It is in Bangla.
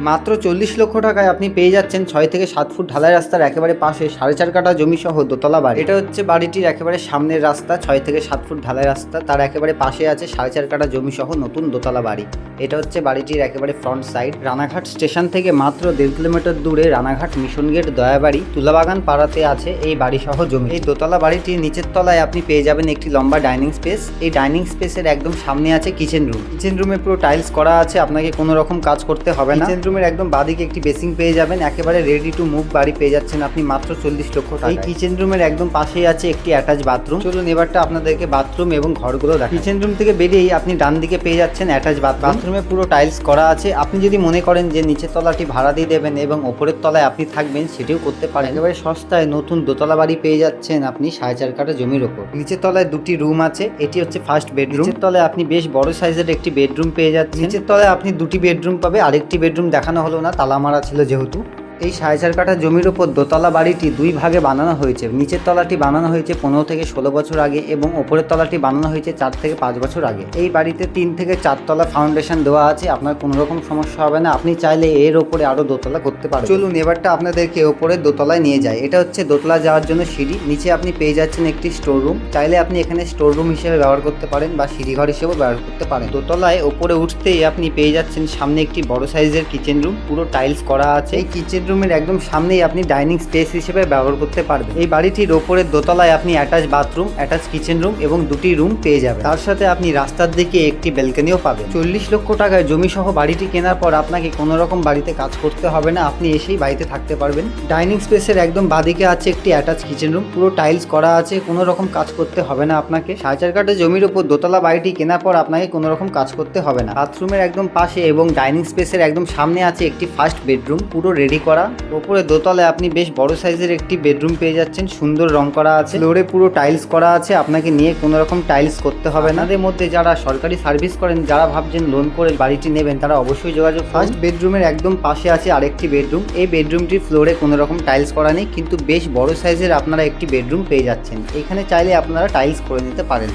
মাত্র 40 লক্ষ টাকায় আপনি পেয়ে যাচ্ছেন 6 থেকে 7 ফুট ঢালাই রাস্তার একেবারে পাশে 4.5 কাঠা জমি সহ দোতলা বাড়ি। এটা হচ্ছে বাড়িটির একেবারে সামনের রাস্তা, 6 থেকে 7 ফুট ঢালাই রাস্তা, তার একেবারে পাশে আছে 4.5 কাঠা জমি সহ নতুন দোতলা বাড়ি। এটা হচ্ছে বাড়িটির একেবারে ফ্রন্ট সাইড। রানাঘাট স্টেশন থেকে মাত্র 1.5 কিলোমিটার দূরে রানাঘাট মিশন গেট দয়াবাড়ি তুলাবাগান পাড়াতে আছে এই বাড়ি সহ জমি। এই দোতলা বাড়িটির নিচের তলায় আপনি পেয়ে যাবেন একটি লম্বা ডাইনিং স্পেস। এই ডাইনিং স্পেসের একদম সামনে আছে কিচেন রুম। কিচেন রুমে পুরো টাইলস করা আছে, আপনাকে কোনো রকম কাজ করতে হবে না। কিচেন রুমের একদম বাদিকে একটি বেসিং পেয়ে যাবেন, একেবারে রেডি টু মুভ বাড়ি পেয়ে যাচ্ছেন আপনি মাত্র 40 লক্ষ টাকা। এই কিচেন রুমের একদম পাশেই আছে একটি অ্যাটাচ বাথরুম। চলুন এবারটা আপনাদেরকে বাথরুম এবং ঘরগুলো দেখাই। কিচেন রুম থেকে বেরিয়েই আপনি ডান দিকে পেয়ে যাচ্ছেন অ্যাটাচ বাথরুমে পুরো টাইলস করা আছে। আপনি যদি মনে করেন যে নিচের তলাটি ভাড়া দিয়ে দেবেন এবং ওপরের তলায় আপনি থাকবেন, সেটিও করতে পারেন। একেবারে সস্তায় নতুন দোতলা বাড়ি পেয়ে যাচ্ছেন আপনি 4.5 কাঠা জমির ওপর। নিচের তলায় দুটি রুম আছে, এটি হচ্ছে ফার্স্ট বেডরুম। নিচের তলায় আপনি বেশ বড় সাইজের একটি বেডরুম পেয়ে যাচ্ছেন। নিচের তলায় আপনি দুটি বেডরুম পাবে, আরেকটি বেডরুম দেখানো হলো না, তালা মারা ছিল যেহেতু। এই 4.5 কাঠা জমির ওপর দোতলা বাড়িটি দুই ভাগে বানানো হয়েছে। নিচের তলাটি বানানো হয়েছে 15 থেকে 16 বছর আগে এবং ওপরের তলাটি বানানো হয়েছে 4 থেকে 5 বছর আগে। এই বাড়িতে 3 থেকে 4 তলা ফাউন্ডেশন দেওয়া আছে, আপনার কোনো রকম সমস্যা হবে না। আপনি চাইলে এর ওপরে আরো দোতলা করতে পারেন। চলুন এবারটা আপনাদেরকে ওপরে দোতলায় নিয়ে যায়। এটা হচ্ছে দোতলা যাওয়ার জন্য সিঁড়ি। নিচে আপনি পেয়ে যাচ্ছেন একটি স্টোর রুম, চাইলে আপনি এখানে স্টোর রুম হিসেবে ব্যবহার করতে পারেন বা সিঁড়িঘর হিসেবেও ব্যবহার করতে পারেন। দোতলায় ওপরে উঠতেই আপনি পেয়ে যাচ্ছেন সামনে একটি বড় সাইজের কিচেন রুম, পুরো টাইলস করা আছে। এই কিচেন রুমের একদম সামনে আপনি ডাইনিং স্পেস হিসেবে ব্যবহার করতে পারবেন। এই বাড়িটির ওপরের দোতলায় আপনি attach bathroom, attach kitchen room এবং দুটি রুম পেয়ে যাবেন। তার সাথে আপনি রাস্তার দিকে একটি ব্যালকনিও পাবেন। 40 লক্ষ টাকায় জমি সহ বাড়িটি কেনার পর আপনাকে কোনো রকম বাড়িতে কাজ করতে হবে না, আপনি এসেই বাড়িতে থাকতে পারবেন। ডাইনিং স্পেসের একদম বাদিকে আছে একটি অ্যাটাচ কিচেন রুম, পুরো টাইলস করা আছে, কোনো রকম কাজ করতে হবে না আপনাকে। 4.5 কাঠা জমির উপর দোতলা বাড়িটি কেনার পর আপনাকে কোনো রকম কাজ করতে হবে না। বাথরুমের একদম পাশে এবং ডাইনিং স্পেসের একদম সামনে আছে একটি ফার্স্ট বেডরুম, পুরো রেডি করা। ওপরে দোতলায় আপনি বেশ বড় সাইজের একটি বেডরুম পেয়ে যাচ্ছেন, সুন্দর রং করা আছে, ফ্লোরে পুরো টাইলস করা আছে, আপনাকে নিয়ে কোনো রকম টাইলস করতে হবে না। এর মধ্যে যারা সরকারি সার্ভিস করেন, যারা ভাবছেন লোন করে বাড়িটি নেবেন, তারা অবশ্যই যোগাযোগ। ফার্স্ট বেডরুমের একদম পাশে আছে আরেকটি বেডরুম। এই বেডরুমটির ফ্লোরে কোনো রকম টাইলস করা নেই, কিন্তু বেশ বড় সাইজের আপনারা একটি বেডরুম পেয়ে যাচ্ছেন। এখানে চাইলে আপনারা টাইলস করে নিতে পারেন।